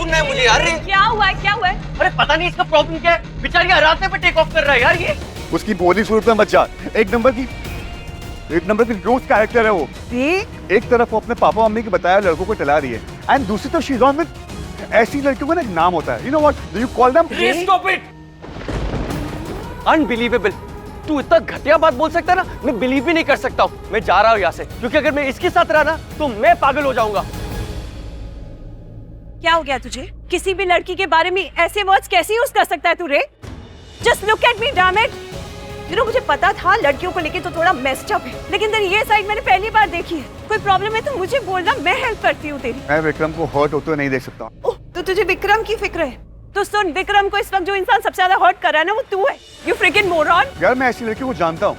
ढूंढना है मुझे यार। क्या हुआ है, क्या हुआ है? अरे पता नहीं इसका प्रॉब्लम क्या है, बेचारी रास्ते पे टेक ऑफ कर रहा है यार ये। उसकी बोली सूरत में मत जा। एक नंबर की रोज कैरेक्टर है वो। एक तरफ वो अपने पापा मम्मी के बताया लड़कों को टला रही है, एंड दूसरी तरफ शी इज ऑन विद ऐसी लड़कियों का ना एक नाम होता है, you know what do you call them? Stop it, unbelievable. तू इतना घटिया बात बोल सकता है ना, मैं बिलीव भी नहीं कर सकता हूँ। मैं जा रहा हूँ यहाँ से, क्योंकि अगर मैं इसके साथ रहा ना तो मैं पागल हो जाऊंगा। क्या हो गया तुझे? किसी भी लड़की के बारे में ऐसे वर्ड्स कैसे यूज कर सकता है तू रे? Just look at me damn it. You know मुझे पता था लड़कियों को लेके तो थोड़ा मेस्ड अप है, लेकिन तेरी ये साइड मैंने पहली बार देखी है। कोई प्रॉब्लम है तो मुझे बोलना, मैं हेल्प करती हूँ तेरी। मैं विक्रम को हर्ट होते हुए नहीं देख सकता। ओह, तो तुझे विक्रम की फिक्र है? तो सुन, विक्रम को इस वक्त जो इंसान सबसे ज्यादा हर्ट कर रहा है ना वो तू है। You fricking moron. यार मैं ऐसी लड़की को जानता हूँ।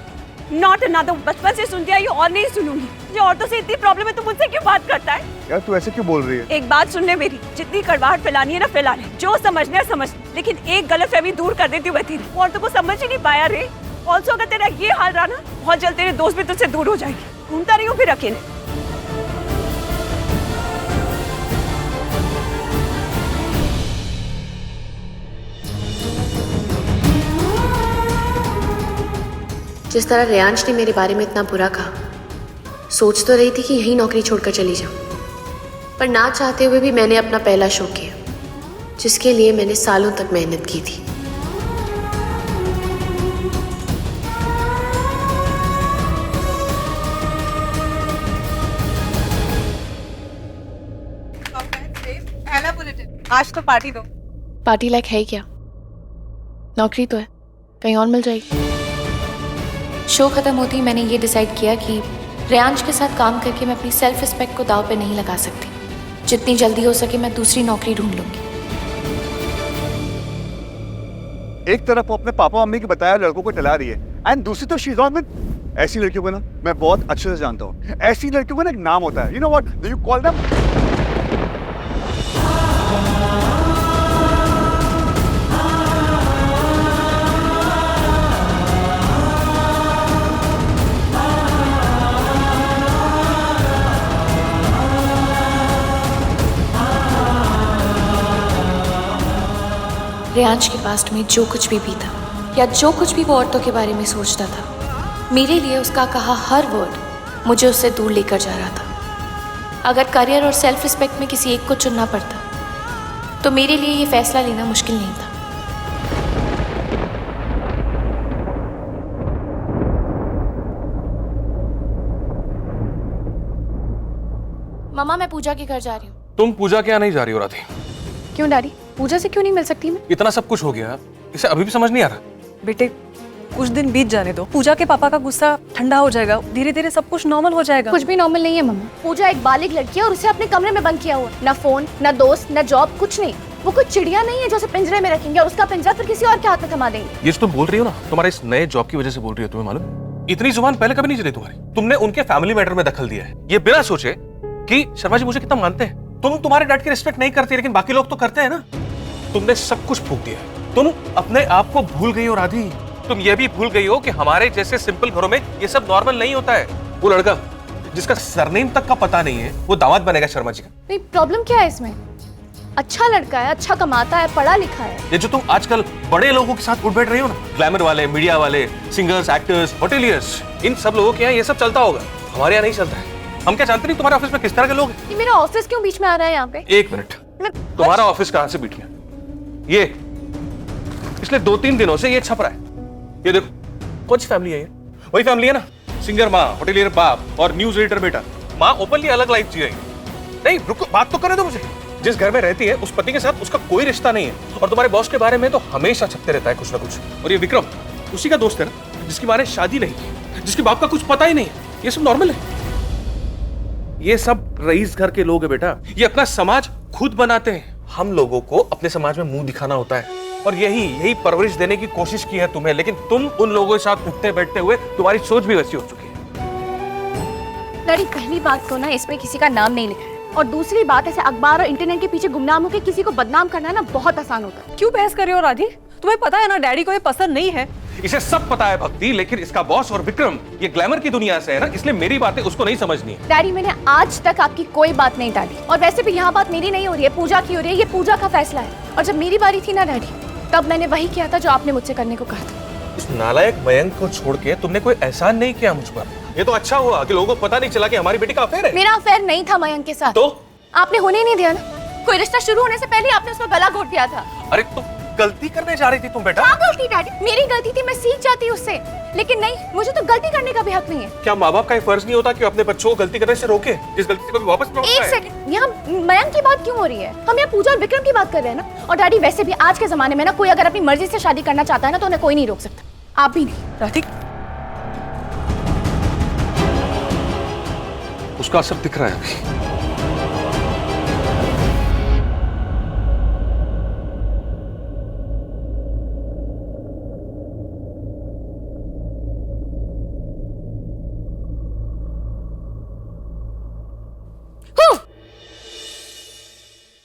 नॉट अनदर, बचपन से सुनती आई हूँ और नहीं सुनूंगी। मुझे औरतों से इतनी प्रॉब्लम है तो मुझसे क्यों बात करता है? यार तू ऐसे क्यों बोल रही है? एक बात सुन ले मेरी, जितनी कड़वाहट फैलानी है ना फैला ले, जो समझना है समझ, लेकिन एक गलतफहमी दूर कर देती हूँ तेरी। औरतों को समझ ही नहीं पाया रे। ऑल्सो अगर तेरा ये हाल रहा ना, बहुत जल्द तेरे दोस्त भी तुझसे दूर हो जाएंगे। घूमता रही हूँ फिर अकेले। जिस तरह रेयांश ने मेरे बारे में इतना बुरा कहा, सोच तो रही थी कि यही नौकरी छोड़कर चली जाऊं, पर ना चाहते हुए भी मैंने अपना पहला शो किया, जिसके लिए मैंने सालों तक मेहनत की थी। आज तो पार्टी दो। पार्टी लायक है क्या? नौकरी तो है, कहीं और मिल जाएगी। शो खत्म होते ही मैंने ये डिसाइड किया कि रेयांश के साथ काम करके मैं अपनी सेल्फ रिस्पेक्ट को दांव पे नहीं लगा सकती। जितनी जल्दी हो सके मैं दूसरी नौकरी ढूंढ लूंगी। एक तरफ वो अपने पापा मम्मी के बताया लड़कों को टला रही है, एंड दूसरी तरफ शी इज ऑन विद ऐसी लड़कियों को ना मैं बहुत अच्छे से जानता हूँ। ऐसी लड़कियों का ना एक नाम होता है, you know what do you call them? Reyansh के पास्ट में जो कुछ भी बीता या जो कुछ भी वो औरतों के बारे में सोचता था, मेरे लिए उसका कहा हर वर्ड मुझे उससे दूर लेकर जा रहा था। अगर करियर और सेल्फ रिस्पेक्ट में किसी एक को चुनना पड़ता तो मेरे लिए ये फैसला लेना मुश्किल नहीं था। मामा, मैं पूजा के घर जा रही हूँ। तुम पूजा के यहाँ नहीं जा रही हो राधे? क्यों डैडी? पूजा से क्यों नहीं मिल सकती मैं? इतना सब कुछ हो गया, इसे अभी भी समझ नहीं आ रहा? बेटे कुछ दिन बीत जाने दो, पूजा के पापा का गुस्सा ठंडा हो जाएगा, धीरे धीरे सब कुछ नॉर्मल हो जाएगा। कुछ भी नॉर्मल नहीं है मम्मा। पूजा एक बालिग लड़की है और उसे अपने कमरे में बंद किया हुआ, ना फोन, ना दोस्त, ना जॉब, कुछ नहीं। वो कोई चिड़िया नहीं है जो उसे पिंजरे में रखेंगे और उसका पिंजरा फिर किसी और के हाथ में थमा देंगे। ये जो तुम बोल रही हो ना, तुम्हारे इस नए जॉब की वजह से बोल रही हो। तुम्हें मालूम, इतनी जुबान पहले कभी नहीं चली तुम्हारी। तुमने उनके फैमिली मैटर में दखल दिया है, ये बिना सोचे कि शर्मा जी मुझे कितना मानते हैं। तुम तुम्हारे डैड की रिस्पेक्ट नहीं करती, लेकिन बाकी लोग तो करते हैं ना। तुमने सब कुछ फूंक दिया। तुम अपने आप को भूल गई हो राधी। तुम ये भी भूल गई हो कि हमारे जैसे सिंपल घरों में ये सब नॉर्मल नहीं होता है। वो लड़का जिसका सरनेम तक का पता नहीं है, वो दामाद बनेगा शर्मा जी का। नहीं, प्रॉब्लम क्या है इसमें? अच्छा लड़का है, अच्छा कमाता है, पढ़ा लिखा है। ये जो तुम आजकल बड़े लोगों के साथ उठ बैठ रही हो ना, ग्लैमर वाले, मीडिया वाले, सिंगर्स, एक्टर्स, होटेलियर्स, इन सब लोगों के यहाँ ये सब चलता होगा, हमारे यहाँ नहीं चलता है। हम क्या जानते नहीं तुम्हारे ऑफिस में किस तरह के लोग हैं? मेरा ऑफिस क्यों बीच में आ रहा है यहाँ पे? एक मिनट, तुम्हारा ऑफिस कहाँ से बीच में? ये पिछले 2-3 दिनों से ये छप रहा है। ये देखो, कौन सी फैमिली है ये? वही फैमिली है ना, सिंगर माँ, होटेलियर बाप और न्यूज एडिटर बेटा। माँ ओपनली अलग लाइफ जी रही है। नहीं रुको, बात तो करने दो मुझे। जिस घर में रहती है उस पति के साथ उसका कोई रिश्ता नहीं है, और तुम्हारे बॉस के बारे में तो हमेशा छपते रहता है कुछ ना कुछ। और ये विक्रम उसी का दोस्त है ना, जिसकी माँ ने शादी नहीं की, जिसके बाप का कुछ पता ही नहीं है। ये सब नॉर्मल है। ये सब रईस घर के लोग हैं बेटा, ये अपना समाज खुद बनाते हैं। हम लोगों को अपने समाज में मुंह दिखाना होता है, और यही परवरिश देने की कोशिश की है तुम्हें, लेकिन तुम उन लोगों के साथ उठते बैठते हुए तुम्हारी सोच भी वैसी हो चुकी है। डैडी, पहली बात तो ना इसमें किसी का नाम नहीं लिखा है, और दूसरी बात ऐसे अखबार और इंटरनेट के पीछे गुमनाम होकर किसी को बदनाम करना ना बहुत आसान होता है। क्यों बहस कर रही हो राधी? तुम्हें पता है ना डैडी को ये पसंद नहीं है। इसे सब पता है भक्ति, लेकिन इसका बॉस और विक्रम ये ग्लैमर की दुनिया से है ना, इसलिए मेरी बातें उसको नहीं समझनी है। डैडी, मैंने आज तक आपकी कोई बात नहीं टाली, और वैसे भी यहाँ बात मेरी नहीं हो रही है, पूजा की हो रही है। ये पूजा का फैसला है, और जब मेरी बारी थी ना डैडी, तब मैंने वही किया था जो आपने मुझसे करने को कहा था। उस नालायक मयंक को छोड़ के तुमने कोई एहसान नहीं किया मुझ पर। ये तो अच्छा हुआ कि लोगों को पता नहीं चला कि हमारी बेटी का अफेयर है। मेरा अफेयर नहीं था मयंक के साथ। तो आपने होने ही नहीं दिया ना। कोई रिश्ता शुरू होने से पहले ही आपने उसका गला घोट दिया था। अरे तुम गलती करने जा रही थी तुम बेटा। क्या गलती डैडी? मेरी गलती थी, मैं सीख जाती उससे, लेकिन नहीं, मुझे तो गलती करने का भी हक नहीं है। क्या माँ बाप का ये फर्ज नहीं होता कि अपने बच्चों को गलती करने से रोके, जिस गलती से कभी वापस न लौट एक पाए? सेकंड, यहाँ मयंक की बात क्यों हो रही है? हम यहाँ पूजा और विक्रम की बात कर रहे हैं ना। और डैडी, वैसे भी आज के जमाने में ना कोई अगर अपनी मर्जी से शादी करना चाहता है ना, तो उन्हें कोई नहीं रोक सकता, आप भी नहीं। राधिक, उसका असर दिख रहा है अभी।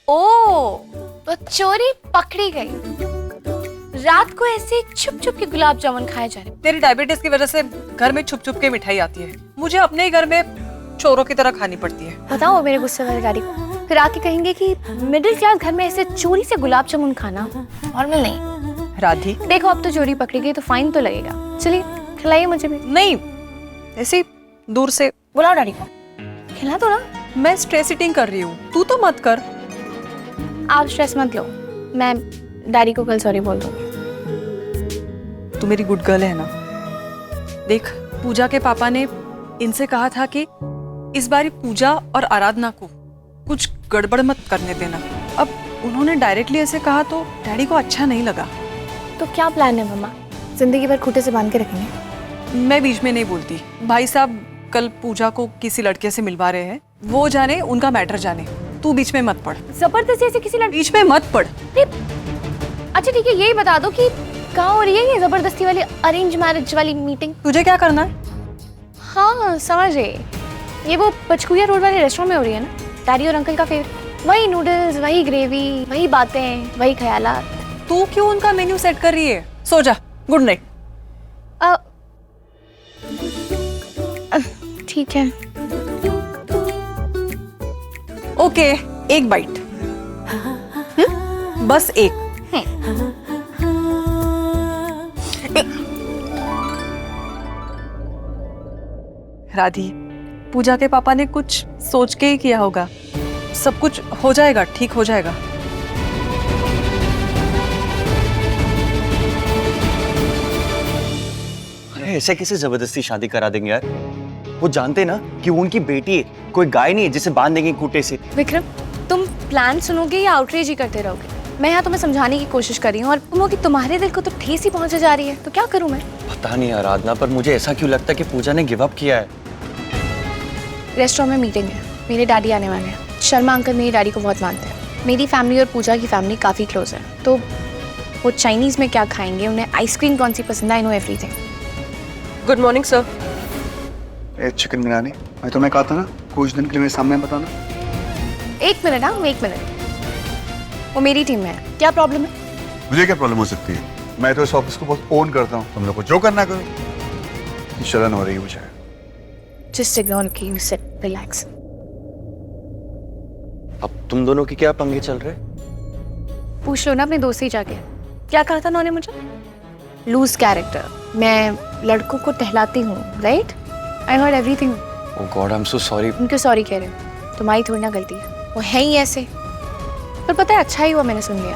ओ, तो चोरी पकड़ी गई। रात को ऐसे छुप छुप के गुलाब जामुन खाए जा रहे। तेरी डायबिटीज की वजह से घर में छुप छुप के मिठाई आती है, मुझे अपने ही घर में चोरों की तरह खानी पड़ती है। बताओ मेरे गुस्से वाले गाड़ी को, फिर आके कहेंगे कि मिडिल क्लास घर में ऐसे चोरी से गुलाब जामुन खाना नॉर्मल नहीं। राधी, देखो, अब तो चोरी पकड़ी गई तो फाइन तो लगेगा। चलिए खिलाइए मुझे भी। नहीं, ऐसे ही दूर से। बुलाओ डैडी को, खिला दो ना। मैं स्ट्रेस ईटिंग कर रही हूँ, तू तो मत कर। आप स्ट्रेस मत लो, मैं डैडी को कल सॉरी बोल दूंगी। तू मेरी गुड गर्ल है ना। देख, पूजा के पापा ने इनसे कहा था कि इस बार पूजा और आराधना को कुछ गड़बड़ मत करने देना। अब उन्होंने डायरेक्टली ऐसे कहा तो डैडी को अच्छा नहीं लगा। तो क्या प्लान है मम्मा? जिंदगी भर खूंटे से बांध के रखेंगे? मैं बीच में नहीं बोलती। भाई साहब कल पूजा को किसी लड़के से मिलवा रहे हैं, वो जाने, उनका मैटर जाने, तू बीच में मत पड़। जबरदस्ती से किसी लड़की? बीच में मत पड़। अच्छा ठीक है, यही बता दो कि कहाँ हो रही है ये जबरदस्ती वाली अरेंज मैरिज वाली मीटिंग? तुझे क्या करना है? हाँ समझ गई, ये वो पचकुया रोड वाले रेस्टोरेंट में हो रही है ना? डैडी और अंकल का फेवरेट, वही नूडल्स, वही ग्रेवी, वही बातें, वही ख्यालात। तू क्यों उनका मेन्यू सेट कर रही है? सो जा, गुड नाइट। ठीक है। ओके, एक बाइट, बस एक। राधी, पूजा के पापा ने कुछ सोच के ही किया होगा, सब कुछ हो जाएगा, ठीक हो जाएगा। अरे ऐसे कैसे जबरदस्ती शादी करा देंगे यार? वो जानते ना कि वो उनकी बेटी है, कोई गाय नहीं है जिसे बांध देंगे खूंटे से। विक्रम, तुम प्लान सुनोगे या आउटरीच ही करते रहोगे? मैं यहाँ तुम्हें समझाने की कोशिश कर रही हूँ और तुम हो कि तुम्हारे दिल को तो ठेस ही पहुंचे जा रही है, तो क्या करूँ मैं? पता नहीं आराधना, पर मुझे ऐसा क्यों लगता है कि पूजा ने गिव अप किया है। रेस्टोरेंट में मीटिंग है, मेरे डैडी आने वाले हैं। शर्मा अंकल मेरी डैडी को बहुत मानते हैं। मेरी फैमिली और पूजा की फैमिली काफ़ी क्लोज है, तो वो चाइनीज़ में क्या खाएंगे, उन्हें आइसक्रीम कौन सी पसंद है, I know everything. Good morning sir. Chicken biryani मैं तुम्हें कहा था ना कुछ दिन के लिए मेरे सामने बताना। एक मिनट, हाँ एक मिनट, वो मेरी टीम में है, क्या प्रॉब्लम है? मुझे क्या प्रॉब्लम हो सकती है? मैं तो इस ऑफिस को बहुत ओन करता हूँ, तुम लोग को जो करना करो। शर्म हो रही है मुझे। Just ignore, keep sit, relax. अब तुम दोनों के क्या पंगे चल रहे? पूछ लो ना अपने दोस्त से जाके, क्या कहा था उन्होंने मुझे? लूज कैरेक्टर, मैं लड़कों को टहलाती हूँ, right? I heard everything. Oh God, I am so sorry. उनको सॉरी कह रहे हो, तुम्हारी थोड़ी ना गलती है, वो है ही ऐसे। पर पता है, अच्छा ही हुआ मैंने सुन लिया,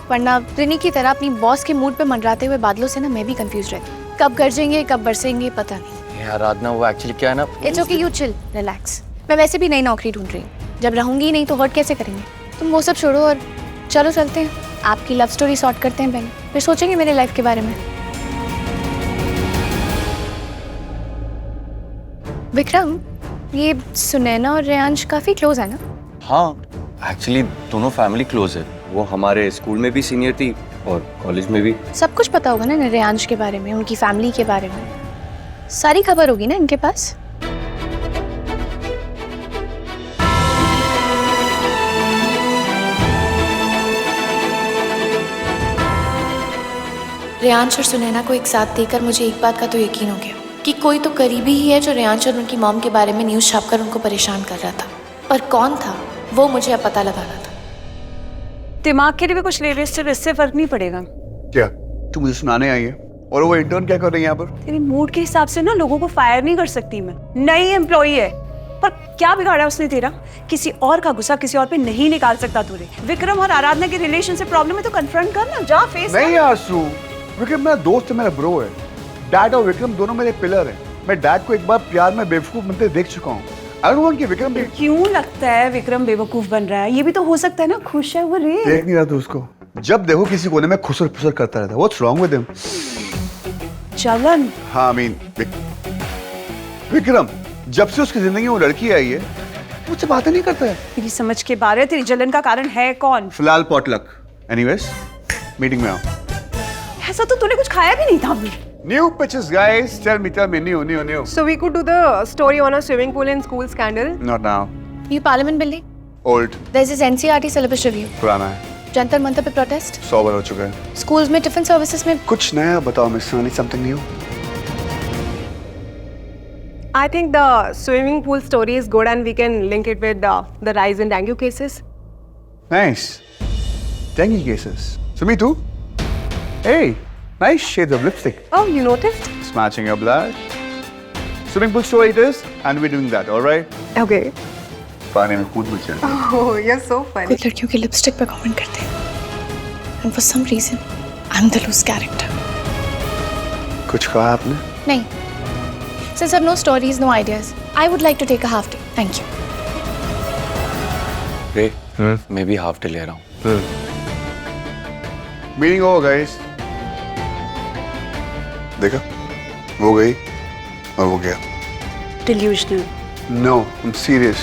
वरना रिनी की तरह अपनी बॉस के मूड पे मंडराते हुए बादलों से ना मैं भी कंफ्यूज रहती, कब गरजेंगे कब बरसेंगे पता नहीं। यार आराधना, वो एक्चुअली क्या है ना, it's okay, you chill, relax. मैं वैसे भी नई नौकरी ढूंढ रही हूँ, जब रहूंगी ही नहीं तो वर्क कैसे करेंगे? तुम वो सब छोड़ो और चलो चलते हैं, आपकी लव स्टोरी सॉर्ट करते हैं पहले, फिर सोचेंगे मेरे लाइफ के बारे में। विक्रम, ये सुनैना और रेयांश काफी क्लोज है ना? हाँ एक्चुअली दोनों फैमिली क्लोज है। वो हमारे स्कूल में भी सीनियर थी और कॉलेज में भी। सब कुछ पता होगा ना रेयांश के बारे में, उनकी फैमिली के बारे में, सारी खबर होगी ना इनके पास। रेयांश और सुनैना को एक साथ देखकर मुझे एक बात का तो यकीन हो गया कि कोई तो करीबी ही है जो रेयांश और उनकी मॉम के बारे में न्यूज़ छापकर उनको परेशान कर रहा था। पर कौन था वो मुझे अब पता लगाना था। दिमाग के लिए भी कुछ ले रहे, सिर्फ इससे फर्क नहीं पड़ेगा। क्या तू मुझे सुनाने आई है? और वो इंटर्न क्या कर रही है यहाँ पर? तेरे मूड के हिसाब से ना लोगों को फायर नहीं कर सकती मैं। नई एम्प्लॉई है, पर क्या बिगाड़ा उसने तेरा? किसी और का गुस्सा किसी और पे नहीं निकाल सकता तूने। विक्रम और आराधना के रिलेशन से प्रॉब्लम है तो कन्फ्रंट कर ना, जा फेस नहीं यार सू, विक्रम मेरा दोस्त है, मेरा ब्रो है। डैड और विक्रम दोनों मेरे पिलर हैं। मैं डैड को एक बार प्यार में बेवकूफ बनते देख चुका हूँ। आई डोंट वांट कि विक्रम भी। क्यों लगता है विक्रम बेवकूफ बन रहा है? ये भी तो हो सकता है ना, खुश है वो रे। देख नहीं रहा तू उसको? जब देखो किसी कोने में खुसर फुसर करता रहता है। What's wrong with him? चलन। हाँ आई मीन विक्रम जब से उसकी जिंदगी में वो लड़की आई है मुझसे बातें नहीं करता है। तेरी समझ के बारे, तेरी जलन का कारण है कौन? फिलहाल पॉटलक। एनीवेज मीटिंग में आओ। ऐसा तो तूने कुछ खाया भी नहीं था अभी। New pitches, guys. Tell me, new. So we could do the story on a swimming pool and school scandal. Not now. ये parliament building, Old. there's this NCERT syllabus review, पुराना है। जंतर मंतर पे प्रोटेस्ट, 100 बार हो चुका है। स्कूल्स में tiffin services में। कुछ नया बताओ मिस सानी, something new. I think the swimming pool story is good and we can link it with the rise in dengue cases. Nice. Dengue cases. Sumi too? Hey, nice shades of lipstick. Oh, you noticed? It's matching your blood. Swimming pool story it is, and we're doing that, all right? Okay. पानी में कूद मत जाना। Oh, you're so funny. कुछ लड़कियों के lipstick पे comment करते हैं and for some reason I'm the loose character. कुछ कहा आपने? नहीं, since I've no stories, no ideas, I would like to take a half day. Thank you. रे, मैं भी हाफ डे ले रहा हूँ। मीटिंग हो गाइस। देखा? वो गई और वो गया। Delusional. No, I'm serious.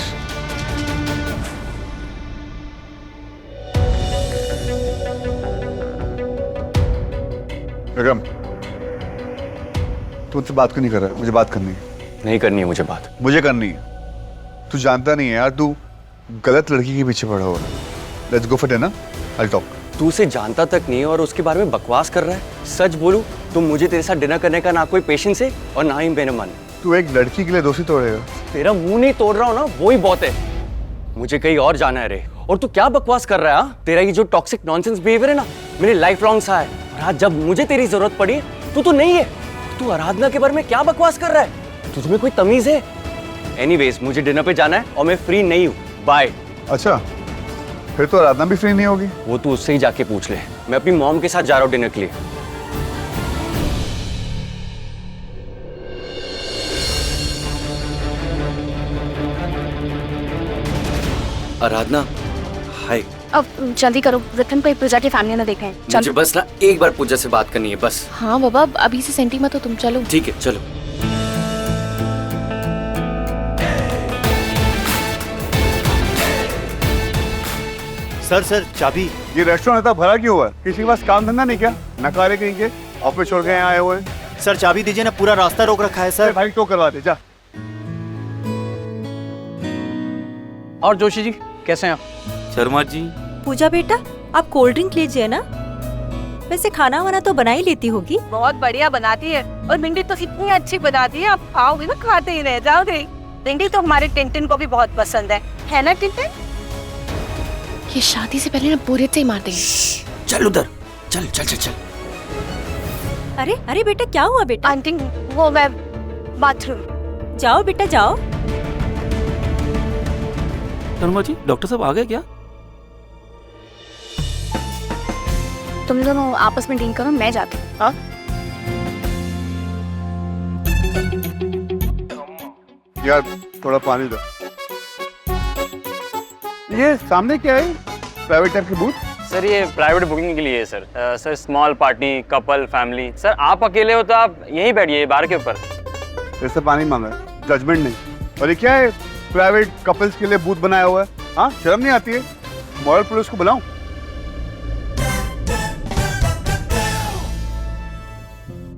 Vikram, तू मुझसे बात क्यों नहीं कर रहा है? मुझे बात करनी है। नहीं करनी है मुझे बात। मुझे करनी है। तू जानता नहीं है यार, तू गलत लड़की के पीछे पड़ा हुआ है। Let's go for dinner, I talk. तू उसे जानता तक नहीं है और उसके बारे में बकवास कर रहा है। सच बोलूं तो मुझे तेरे साथ डिनर करने का ना कोई पेशेंस है और ना ही मेरा मन। तू एक लड़की के लिए दोस्ती तोड़ेगा? तेरा मुंह नहीं तोड़ रहा हूं ना, वो ही बहुत है। मुझे कहीं और जाना है रे। और तू क्या बकवास कर रहा है? हाँ? तेरा ये जो टॉक्सिक नॉनसेंस बिहेवियर है ना, मेरे लाइफ लॉन्ग सा है। और आज जब मुझे तेरी जरूरत पड़ी तू तो नहीं है। तू आराधना के बारे में क्या बकवास कर रहा है? तुझमें कोई तमीज है? एनीवेज मुझे डिनर पे जाना है और मैं फ्री नहीं हूँ। बाय। अच्छा, फिर तो आराधना भी फ्री नहीं होगी। वो तू उससे ही जाके पूछ ले। मैं अपनी मॉम के साथ जा रहा हूँ डिनर के लिए। आराधना, हाय। अब जल्दी करो, विक्रम को एक पूजा की फैमिली ने देखा है। मुझे बस ना एक बार पूजा से बात करनी है बस। हाँ बाबा, अभी से सेंटी मत हो तुम, चलो। ठीक है चलो। सर चाबी। ये रेस्टोरेंट इतना भरा क्यों हुआ है? किसी के पास काम धंधा नहीं क्या? नकारे कहीं के ऑफिस छोड़ के यहाँ आए हुए हैं। सर चाबी दीजिए ना, पूरा रास्ता रोक रखा है सर। भाई तो करवा दे जा। और जोशी जी कैसे हैं आप? शर्मा जी। पूजा बेटा, आप कोल्ड ड्रिंक लीजिए ना। वैसे खाना वाना तो बना ही लेती होगी। बहुत बढ़िया बनाती है और भिंडी तो इतनी अच्छी बनाती है, आप खाओगे ना खाते ही रह जाओगे। भिंडी तो हमारे टिंटिन को भी बहुत पसंद है ना टिंटिन? ये शादी से पहले ना बोरियत से ही मार देंगे। चल उधर, चल चल चल चल। अरे अरे बेटा, क्या हुआ बेटा? आंटी वो मैं बाथरूम। जाओ बेटा जाओ। शर्मा जी, डॉक्टर साहब आ गए क्या? तुम दोनों आपस में डील करो, मैं जाती हूँ। हाँ? यार थोड़ा पानी दो। ये सामने क्या है? प्राइवेट टाइप की बूथ? सर ये प्राइवेट बुकिंग के लिए है sir. Sir small party, couple, family. Sir आप अकेले हो तो आप यहीं बैठिए बार के ऊपर। इससे पानी मांगा है, जजमेंट नहीं। और ये क्या है? प्राइवेट कपल्स के लिए बूथ बनाया हुआ है। हाँ, शर्म नहीं आती है? मॉरल पुलिस को बुलाऊं?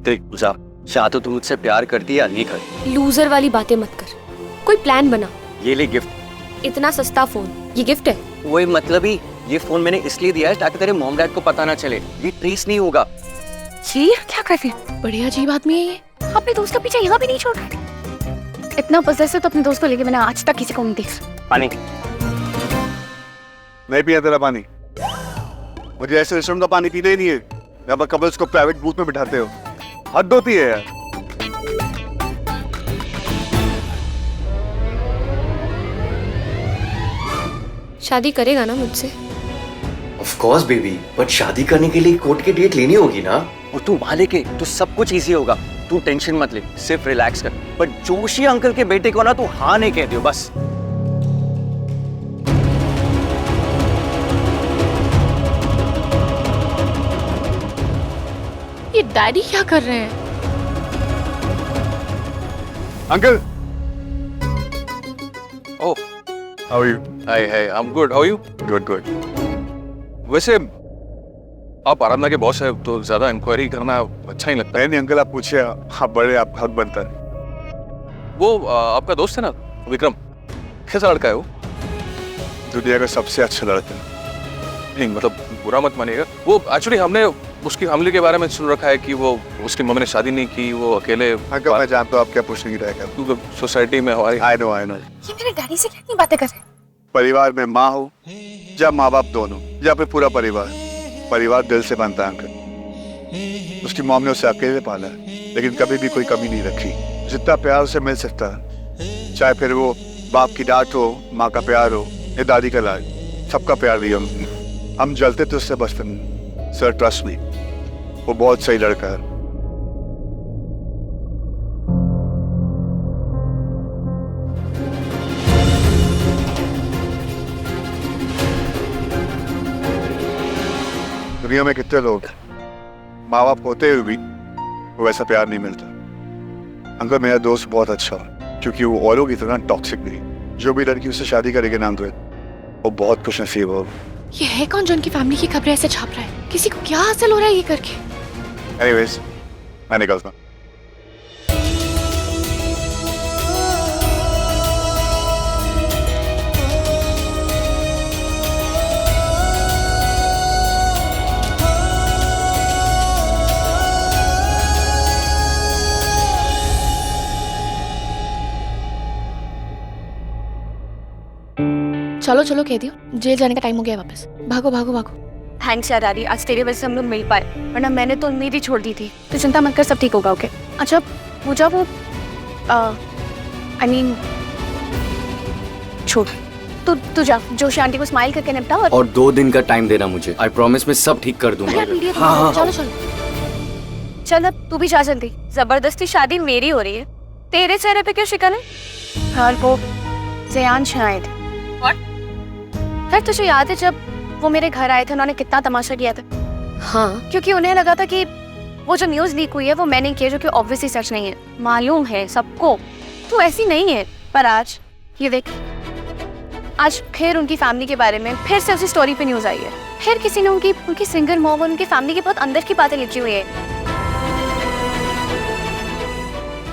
देख पूजा, शायद तो तू मुझसे प्यार करती है या नहीं करती। लूजर वाली बातें मत कर, कोई प्लान बना। ये ले गिफ्ट। इतना सस्ता फोन, ये गिफ्ट है? वही मतलब ही, ये फोन मैंने इसलिए दिया है ताकि तेरे मॉम डैड को पता ना चले, ये ट्रेस नहीं होगा। ये क्या कर रहे हैं? बड़ी अजीब आदमी है ये। अपने दोस्त का पीछे यहाँ भी नहीं छोड़ रहा। इतना पजेसिव तो अपने दोस्त को लेके मैंने आज तक किसी को नहीं देखा। पानी। नहीं पिया तेरा पानी। मुझे ऐसे रेस्टोरेंट का पानी पीना ही नहीं है। यहाँ पर कपल्स को प्राइवेट बूथ में बिठाते हो, हद होती है यार। शादी करेगा ना मुझसे? ऑफ कोर्स बेबी, बट शादी करने के लिए कोर्ट की डेट लेनी होगी ना। और तू मालिक है, तो सब कुछ इजी होगा। तू टेंशन मत ले, सिर्फ रिलैक्स कर। बट जोशी अंकल के बेटे को ना तू हाँ नहीं कह दियो बस। ये डैडी क्या कर रहे हैं? Uncle, oh, how are you? Hi hi, I am good, how are you? Good good. वैसे आप आराधना के बॉस है तो ज्यादा इंक्वायरी करना अच्छा ही लगता है। नहीं अंकल, आप पूछिए, आप बड़े, आप हक बनता है। वो आपका दोस्त है ना विक्रम, कैसा लड़का है वो? दुनिया का सबसे अच्छा लड़का है। नहीं मतलब बुरा मत मानिएगा, वो एक्चुअली हमने उसकी फैमिली के बारे में सुन रखा है कि वो उसकी मम्मी ने शादी नहीं की, वो अकेले। अंकल मैं जानता हूँ आप क्या पूछने की रहेगा। क्योंकि सोसाइटी में हमारी। I know. ये मेरे डैडी से कितनी बातें कर रहे हैं? परिवार में माँ हो या माँ बाप दोनों या फिर पूरा परिवार दिल से बनता है अंकल। उसकी मॉम ने उसे अकेले पाला है, लेकिन कभी भी कोई कमी नहीं रखी। जितना प्यार उसे मिल सकता है, चाहे फिर वो बाप की डांट हो, माँ का प्यार हो या दादी का लाड, सबका प्यार दिया हमने। हम जलते थे उससे बचपन में। सर ट्रस्ट मी, वो बहुत सही लड़का है। दुनिया में कितने लोग माँ बाप होते हुए भी वो वैसा प्यार नहीं मिलता। अंकल मेरा दोस्त बहुत अच्छा है, क्योंकि वो औरों की तरह टॉक्सिक नहीं। जो भी लड़की उससे शादी करेगी ना अंकल, वो बहुत खुश नसीब हो। ये है कौन जो उनकी फैमिली की खबरें ऐसे छाप रहा है? किसी को क्या हासिल हो रहा है ये करके? एनीवेज, मैं निकलता हूँ। चलो चलो कह दियो, जेल जाने का टाइम हो गया, वापस भागो भागो भागो। थैंक्स यार आरी, आज तेरे वजह से हम लोग मिल पाए, वरना मैंने तो उम्मीद ही छोड़ दी थी। तो चिंता मत कर, सब ठीक होगा। ओके अच्छा पूजा, वो आई मीन छोड़, तू जा जोशी आंटी को स्माइल करके निपटा। और 2 दिन का टाइम देना मुझे। आई प्रॉमिस मैं सब ठीक कर दूंगा। हाँ। चलो चलो चल, अब तू भी जा जल्दी। जबरदस्ती शादी मेरी हो रही है, तेरे चेहरे पे क्यों शिकन है? हाल वो जयान शायद। फिर तुझे याद है जब वो मेरे घर आए थे, उन्होंने कितना तमाशा किया था? हाँ, क्योंकि उन्हें लगा था कि वो जो न्यूज़ लीक हुई है वो मैंने की है, जो कि ऑब्वियसली सच नहीं है। मालूम है सबको तू ऐसी नहीं है। पर आज ये देख, आज फिर उनकी फैमिली के बारे में फिर से उसी स्टोरी पे न्यूज़ आई है। फिर किसी ने उनकी सिंगर मॉम और उनकी फैमिली के बहुत अंदर की बातें लिखी हुई है।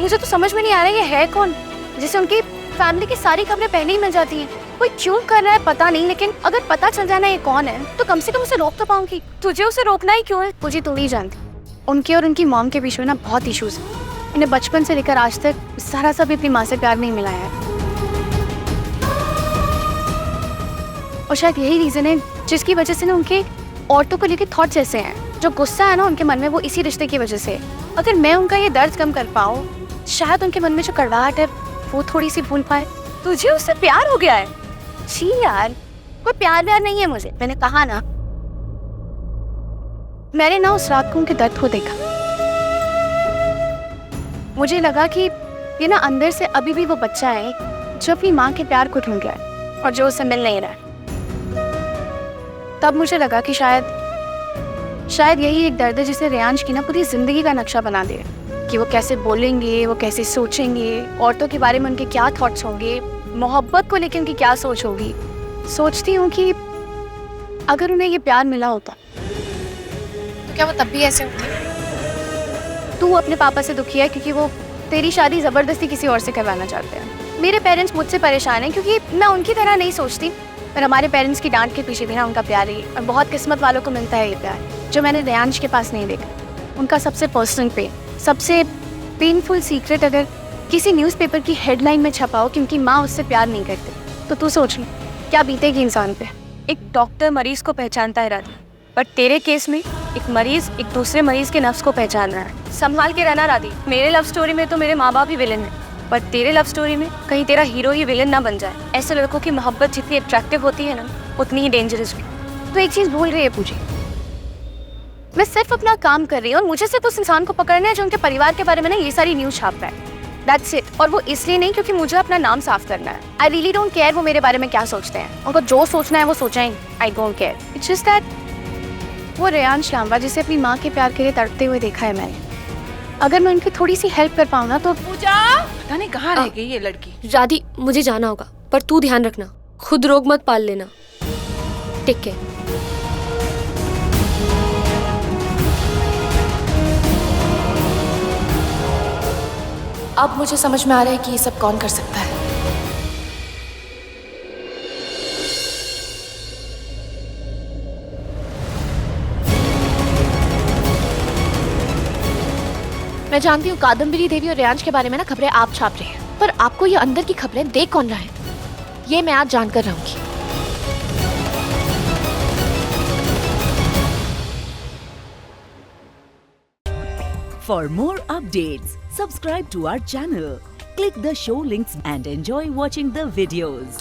मुझे तो समझ में नहीं आ रहा ये है कौन जिसे उनकी फैमिली की सारी खबरें पहले ही मिल जाती हैं। कोई क्यों कर रहा है पता नहीं, लेकिन अगर पता चल जाए ना ये कौन है तो कम से कम उसे रोक तो पाऊंगी। तुझे उसे रोकना ही क्यों है? मुझे तू ही जानती, उनके और उनकी मॉम के बीच में ना बहुत इश्यूज हैं। इन्हें बचपन से लेकर आज तक सारा सब अपनी माँ से प्यार नहीं मिला है, और शायद यही रीजन है जिसकी वजह से ना उनके औरतों को लेकर थॉट्स ऐसे हैं। जो गुस्सा है ना उनके मन में, वो इसी रिश्ते की वजह से। अगर मैं उनका ये दर्द कम कर पाऊँ, शायद उनके मन में जो कड़वाहट है वो थोड़ी सी भूल पाए। तुझे उससे प्यार हो गया है? छी यार, कोई प्यार व्यार नहीं है मुझे। मैंने कहा ना, मैंने ना उस रात को उनके दर्द को देखा। मुझे लगा कि ये ना अंदर से अभी भी वो बच्चा है जो अपनी माँ के प्यार को ढूंढ रहा है और जो उसे मिल नहीं रहा है। तब मुझे लगा कि शायद यही एक दर्द है जिसे रेयांश की ना पूरी जिंदगी का नक्शा बना दे, कि वो कैसे बोलेंगे, वो कैसे सोचेंगे, औरतों के बारे में उनके क्या थॉट्स होंगे, मोहब्बत को लेकर उनकी क्या सोच होगी। सोचती हूँ कि अगर उन्हें ये प्यार मिला होता तो क्या वो तब भी ऐसे होते? तू अपने पापा से दुखी है क्योंकि वो तेरी शादी जबरदस्ती किसी और से करवाना चाहते हैं। मेरे पेरेंट्स मुझसे परेशान हैं क्योंकि मैं उनकी तरह नहीं सोचती, पर हमारे पेरेंट्स की डांट के पीछे भी ना उनका प्यार ही, और बहुत किस्मत वालों को मिलता है ये प्यार जो मैंने रेयांश के पास नहीं देखा। उनका सबसे पर्सनल पेन, सबसे पेनफुल सीक्रेट अगर किसी न्यूज़पेपर की हेडलाइन में छपा हो कि उनकी माँ उससे प्यार नहीं करती, तो तू सोच ले क्या बीतेगी इंसान पे। एक डॉक्टर मरीज को पहचानता है राधी, पर तेरे केस में एक मरीज एक दूसरे मरीज के नफ्स को पहचान रहा है। संभाल के रहना राधी। मेरे लव स्टोरी में तो मेरे माँ बाप ही विलेन है, पर तेरे लव स्टोरी में कहीं तेरा हीरो ही विलेन ना बन जाए। ऐसे लड़कों की मोहब्बत जितनी अट्रैक्टिव होती है ना, उतनी ही डेंजरस भी। तो एक चीज भूल रही है पूजी, मैं सिर्फ अपना काम कर रही हूँ और मुझे सिर्फ उस इंसान को पकड़ना है जो उनके परिवार के बारे में ना ये सारी न्यूज छाप रहा है। That's it। और वो इसलिए नहीं क्योंकि मुझे अपना नाम साफ करना है। I really don't care वो मेरे बारे में क्या सोचते हैं। उनको जो सोचना है वो सोचें। I don't care। It's just that वो रेयांश लांबा जिसे अपनी माँ के प्यार के लिए तड़पते हुए देखा है मैंने, अगर मैं उनकी थोड़ी सी हेल्प कर पाऊँ ना तो। पूजा पता नहीं कहाँ रह गई ये लड़की। राधी मुझे जाना होगा, पर तू ध्यान रखना, खुद रोग मत पाल लेना। Take care. अब मुझे समझ में आ रहा है कि ये सब कौन कर सकता है। मैं जानती हूँ कादम्बरी देवी और रेयांश के बारे में ना खबरें आप छाप रहे हैं, पर आपको ये अंदर की खबरें देख कौन रहा है, ये मैं आज जानकर रहूंगी। For more updates, subscribe to our channel, click the show links and enjoy watching the videos.